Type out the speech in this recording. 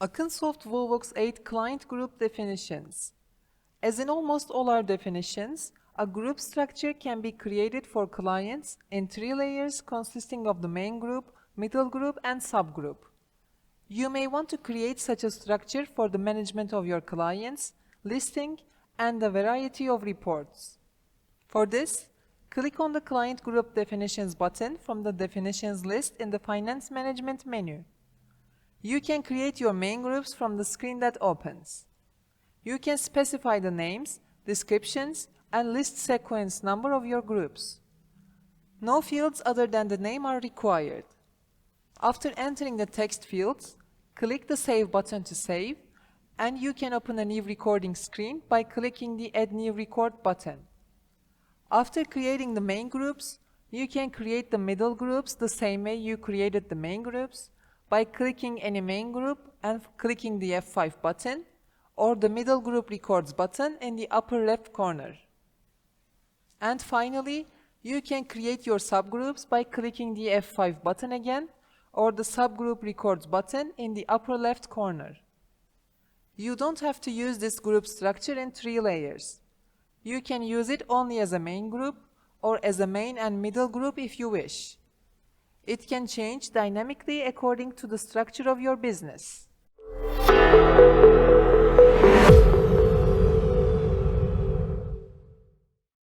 AKINSOFT WOLVOX 8 Client Group Definitions. As in almost all our definitions, a group structure can be created for clients in 3 layers consisting of the main group, middle group, and subgroup. You may want to create such a structure for the management of your clients, listing, and a variety of reports. For this, click on the Client Group Definitions button from the Definitions list in the Finance Management menu. You can create your main groups from the screen that opens. You can specify the names, descriptions, and list sequence number of your groups. No fields other than the name are required. After entering the text fields, click the Save button to save, and you can open a new recording screen by clicking the Add New Record button. After creating the main groups, you can create the middle groups the same way you created the main groups by clicking any main group and clicking the F5 button or the middle group records button in the upper left corner. And finally, you can create your subgroups by clicking the F5 button again or the subgroup records button in the upper left corner. You don't have to use this group structure in 3 layers. You can use it only as a main group or as a main and middle group if you wish. It can change dynamically according to the structure of your business.